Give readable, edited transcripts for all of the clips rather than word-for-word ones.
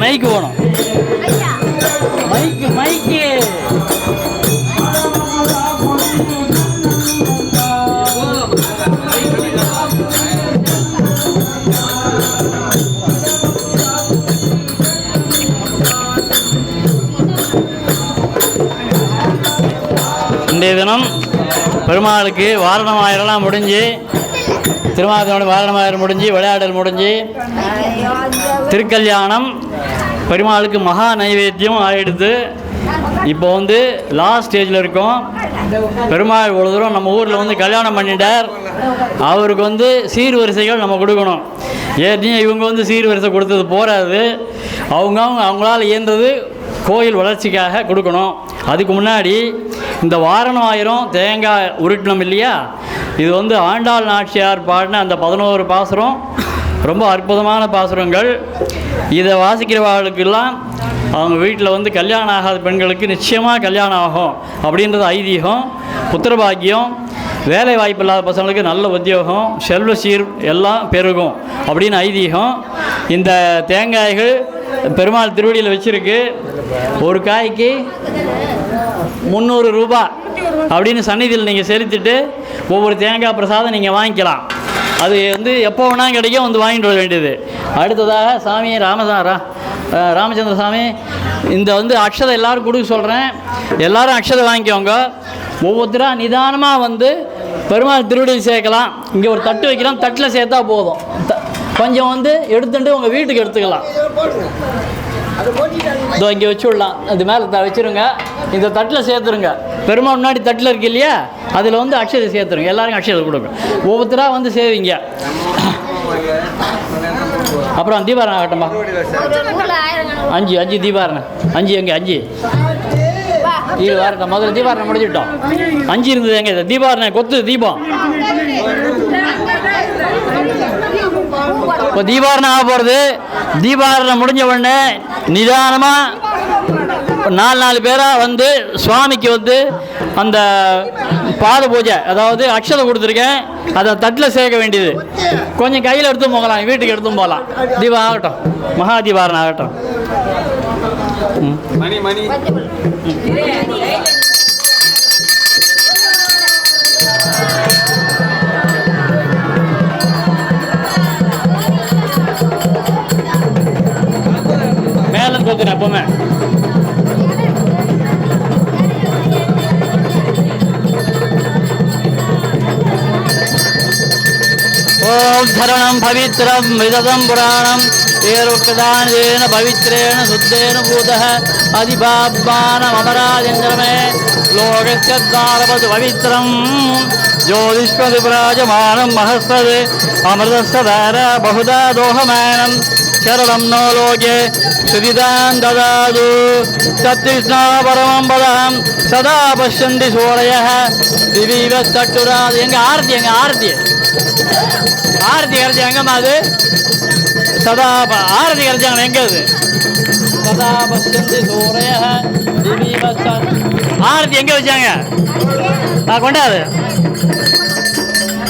மைக்கு போகணும். மைக்கு மைக்கு இன்றைய தினம் பெருமாளுக்கு வாரணமாயிரம்லாம் முடிஞ்சு, திருமாவளவன் வாரணமாயிரம் முடிஞ்சு, விளையாடல் முடிஞ்சு, திருக்கல்யாணம் பெருமாளுக்கு மகா நைவேத்தியம் ஆயிடுத்து. இப்போ வந்து லாஸ்ட் ஸ்டேஜில் இருக்கோம். பெருமாள் ஒரு தூரம் நம்ம ஊரில் வந்து கல்யாணம் பண்ணிட்டார். அவருக்கு வந்து சீர்வரிசைகள் நம்ம கொடுக்கணும். ஏற்கனவே இவங்க வந்து சீர்வரிசை கொடுத்தது போகாது. அவங்களால இயன்றது கோயில் வளர்ச்சிக்காக கொடுக்கணும். அதுக்கு முன்னாடி இந்த வாரணம் ஆயிரம் தேங்காய் உருட்டணும் இல்லையா, இது வந்து ஆண்டாள் நாச்சியார் பாடின அந்த 11 பாசுரம் ரொம்ப அற்புதமான பாசுரங்கள். இதை வாசிக்கிறவர்களுக்கெல்லாம் அவங்க வீட்டில் வந்து கல்யாணம் ஆகாத பெண்களுக்கு நிச்சயமாக கல்யாணம் ஆகும் அப்படின்றது ஐதீகம். புத்திரபாக்கியம், வேலை வாய்ப்பு இல்லாத பசங்களுக்கு நல்ல உத்தியோகம், செல்வ சீர் எல்லாம் பெருகும் அப்படின்னு ஐதீகம். இந்த தேங்காய்கள் பெருமாள் திருவடியில் வச்சுருக்கு. ஒரு காய்க்கு 300 ரூபா அப்படின்னு சந்நிதியில் நீங்கள் செலுத்திட்டு ஒவ்வொரு தேங்காய் பிரசாதம் நீங்கள் வாங்கிக்கலாம். அது வந்து எப்போ வேணால் கிடைக்கும், வந்து வாங்கிட்டு வர வேண்டியது. அடுத்ததாக சாமி ராமச்சந்திர சாமி, இந்த வந்து அக்ஷதை எல்லோரும் கொடுக்க சொல்கிறேன். எல்லோரும் அக்ஷதை வாங்கிக்கோங்க. ஒவ்வொருத்தராக நிதானமாக வந்து பெருமாள் திருவடியில் சேர்க்கலாம். இங்கே ஒரு தட்டு வைக்கலாம், தட்டில் சேர்த்தா போதும். கொஞ்சம் வந்து எடுத்துட்டு உங்கள் வீட்டுக்கு எடுத்துக்கலாம். இதோ இங்கே வச்சு விடலாம். அது மேலே வச்சுருங்க. இந்த தட்டில் சேர்த்துருங்க. பெருமாள் முன்னாடி தட்டில் இருக்கு இல்லையா, அதில் வந்து அக்ஷதை சேர்த்துருங்க. எல்லாருக்கும் அக்ஷதை கொடுங்க. ஒவ்வொருத்தராக வந்து சேவிங்க. அப்புறம் தீபாரணம் ஆகட்டும்பா. 5 தீபாரணம். 5 எங்கே 5 இது வரட்டும். முதல்ல தீபாரணம் முடிச்சுட்டோம். 5 இருந்தது எங்கே? தீபாரணம் கொத்து தீபம். இப்போ தீபாரணம் ஆக போகிறது. தீபாரணம் முடிஞ்ச உடனே நிதானமாக 4 பேராக வந்து சுவாமிக்கு வந்து அந்த பாத பூஜை, அதாவது அக்ஷதை கொடுத்துருக்கேன், அதை தட்டில் சேர்க்க வேண்டியது. கொஞ்சம் கையில் எடுத்து போகலாம், வீட்டுக்கு எடுத்து போகலாம். தீபம் ஆகட்டும், மகா தீபாரணம் ஆகட்டும். மேலே கொத்துனேன் எப்பவுமே. ஓம் சரணம் பவித்ரம் விததம் புராணம் ஏருக்கதானேன பவித்ரேன சுத்தேன பூதः அதிபாப்மானம் அமராஜேந்திரமே லோகஸ்யத்வாரவது பவித்ரம் ஜோதிஷ்மது விராஜமானம் மஹஸ்பதே அமிர்தஸ்ததார பகுதா தோஹமானம் சரணம் நோ லோகே சுதிதாம் ததாது தத்கிருஷ்ணா பரமம் பதம் சதா பஷ்யந்தி சூரயः திவீவ சட்டுராது. எங்கள் ஆரத்தி கரைச்சி எங்கம்மா? அது சதா ஆரத்தி கரைச்சாங்க. எங்கே அது? சதா பஷ்யந்தி சூரயः திவீவ ஆரத்தி எங்கே வச்சாங்க? கொண்டாது.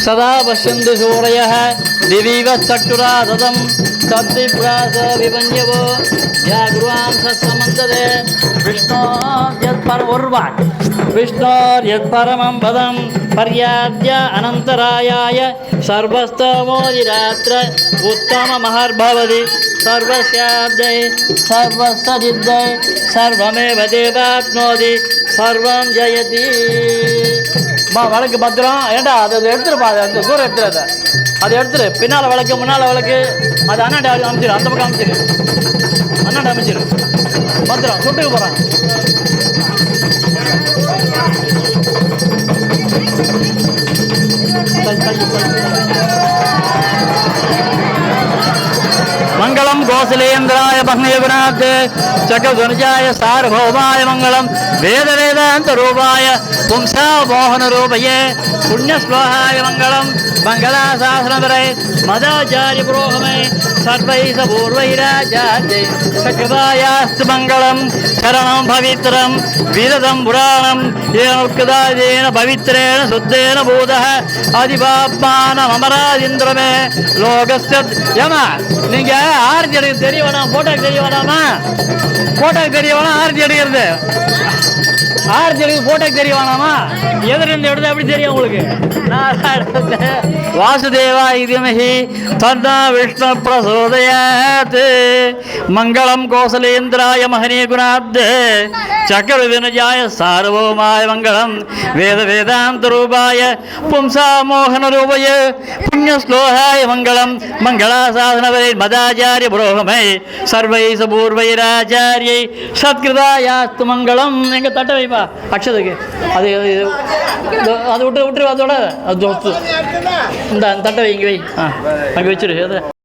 சதா பஷ்யந்தி சூரயः திவீவ சட்டுராதம் தத்திப்ராச விபஞ்சவோ ஜாகுருவாம் சமந்ததே விஷ்ணோர்யத் பரமம் பதம் பர்யாத்ய அனந்தராயாய சர்வஸ்தமோதிராத்திர உத்தம மஹர்பவதி சர்வஸ்யாப்தை சர்வஸ்தித்தை சர்வமேவ தேவாப்னோதி சர்வம் ஜெயதி. வழக்கு பத்திரம் ஏண்டா அதை எடுத்துருப்பா. அதை தூரம் எடுத்துரு. அதை எடுத்துரு. பின்னால் வழக்கு முன்னால் வழக்கு அது அண்ணாண்ட அமைச்சிரு. அந்த பக்கம் அமைச்சிரு. அண்ணாண்ட அமைச்சிரு. பத்திரம் சுட்டுக்கு போகிறாங்க. மங்களம் கோசலேந்திராய பக்னேகுநாத் சக்கரதுனிஜாய சார்வபௌமாய மங்களம் வேத வேதாந்த ரூபாய பும்சா மோகன ரூபயே புண்ணியஸ்லோகாய மங்களம் மங்களாசாசனவரை மதாச்சாரிய புரோகமே சர்வைச பூர்வைராஜாஜை சக்கராயாஸ்து மங்களம் சரணம் பவித்ரம் விரதம் புராணம் ஏன பவித்ரேன சுத்தேன பூதः அதிபாப்மானம் அமராஜேந்திரமே லோகஸ்ய. ஏமா நீங்க ஆரத்தி எடுக்க தெரிய வேணாம், போட்டோக்கு தெரிய வேணாமா? போட்டோக்கு தெரிய வேணாம், ஆரத்தி எடுக்கிறது. ஆர்த்தி எடுத்து போட்டோக்கு தெரிய வேணாமா? எதிரிருந்து எடுத்து எப்படி தெரியும் உங்களுக்கு? வாசுதேவா இதமஹி தன்னா விஷ்ணு பிரசோதயாத் மங்களம் கோசலேந்திராய மகனே குணாப்தே சக்கரவினஜாய சார்வமாய மங்களம் வேத வேதாந்த ரூபாய பும்சா மோகன ரூபய புண்ணியஸ்லோகாய மங்களம் மங்களாசாதனவரை மதாச்சாரிய புரோகமை சர்வை சபூர்வைராச்சாரியை சத்கிருதாயாஸ்து மங்களம். எங்க தட்ட வைப்பா அக்ஷதுக்கு அது அது விட்டு விட்டுரு அதோட அது இந்த தட்டை வை இங்கே வை. அங்கே வச்சிரு.